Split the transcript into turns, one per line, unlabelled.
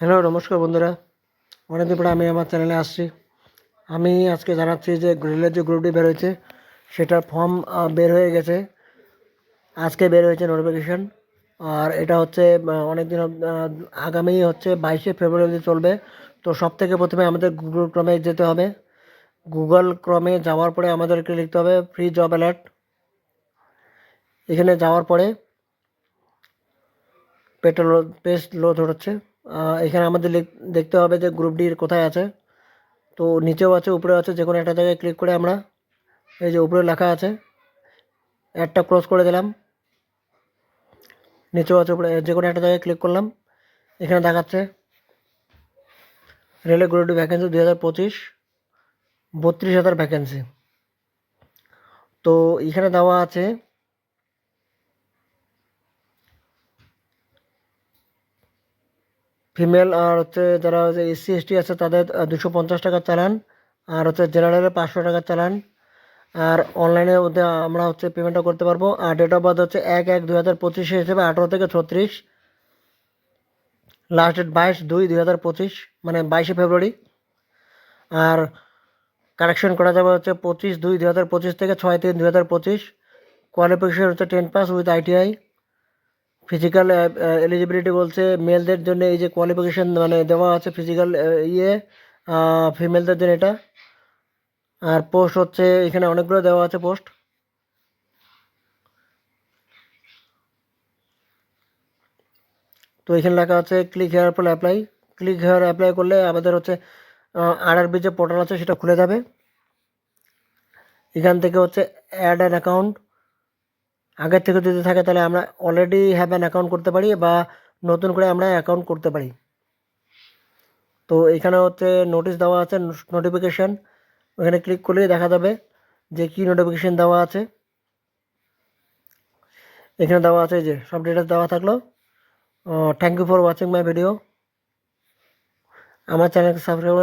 Hello, নমস্কার বন্ধুরা। অনেকদিন পরে আমি আমার চ্যানেলে আসছি। আমি আজকে জানাচ্ছি যে রেলের যে গ্রুপটি বের হয়েছে সেটার ফর্ম বের হয়ে গেছে। আজকে বের হয়েছে নোটিফিকেশান। আর এটা হচ্ছে অনেকদিন আগামী হচ্ছে 22শে ফেব্রুয়ারি অবধি চলবে। তো সবথেকে প্রথমে আমাদের গুগল ক্রমে যেতে হবে। গুগল ক্রমে যাওয়ার পরে আমাদেরকে লিখতে হবে ফ্রি জব অ্যালার্ট। এখানে যাওয়ার পরে পেজ লোড হচ্ছে। এখানে আমাদের দেখতে হবে যে গ্রুপ ডির কোথায় আছে। তো নিচেও আছে উপরেও আছে, যে কোনো একটা জায়গায় ক্লিক করে আমরা এই যে উপরে লেখা আছে অ্যাডটা ক্লোজ করে দিলাম। নিচেও আছে উপরে, যে কোনো একটা জায়গায় ক্লিক করলাম। এখানে দেখাচ্ছে রেলের গ্রুপ ডি ভ্যাকেন্সি 2025, 32,000 ভ্যাকেন্সি। তো এখানে দেওয়া আছে ফিমেল আর হচ্ছে যারা এসসি এসটি আছে তাদের 250 টাকার চালান, আর হচ্ছে জেনারেলের 500 টাকার চালান। আর অনলাইনে ওদের আমরা হচ্ছে পেমেন্টটা করতে পারবো। আর ডেট অফ বার্থ হচ্ছে 1/1/2025 হিসেবে 18 থেকে 36, লাস্ট ডেট 22/2/2025, মানে 22শে ফেব্রুয়ারি। আর কারেকশন করা যাবে হচ্ছে 25/2/2025 থেকে 6/3/2025। কোয়ালিফিকেশন হচ্ছে 10 pass with ITI. Physical eligibility বলছে মেলদের জন্য এই যে কোয়ালিফিকেশন মানে দেওয়া আছে ফিজিক্যাল ইয়ে, ফিমেলদের জন্য এটা। আর পোস্ট হচ্ছে এখানে অনেকগুলো দেওয়া আছে পোস্ট। তো এখানে লেখা আছে click here for apply. Click here apply করলে আমাদের হচ্ছে আরআরবি যে পোর্টাল আছে সেটা খুলে যাবে। এখান থেকে হচ্ছে অ্যাড অ্যান অ্যাকাউন্ট। আগের থেকে যদি থাকে তাহলে আমরা অলরেডি হ্যাভ অ্যান অ্যাকাউন্ট করতে পারি, বা নতুন করে আমরা অ্যাকাউন্ট করতে পারি। তো এখানে হচ্ছে নোটিশ দেওয়া আছে, নোটিফিকেশান। ওখানে ক্লিক করলেই দেখা যাবে যে কী নোটিফিকেশান দেওয়া আছে। এখানে দেওয়া আছে যে সব ডিটেলস দেওয়া থাকলো। Thank you for watching my video. আমার চ্যানেলকে সাবস্ক্রাইব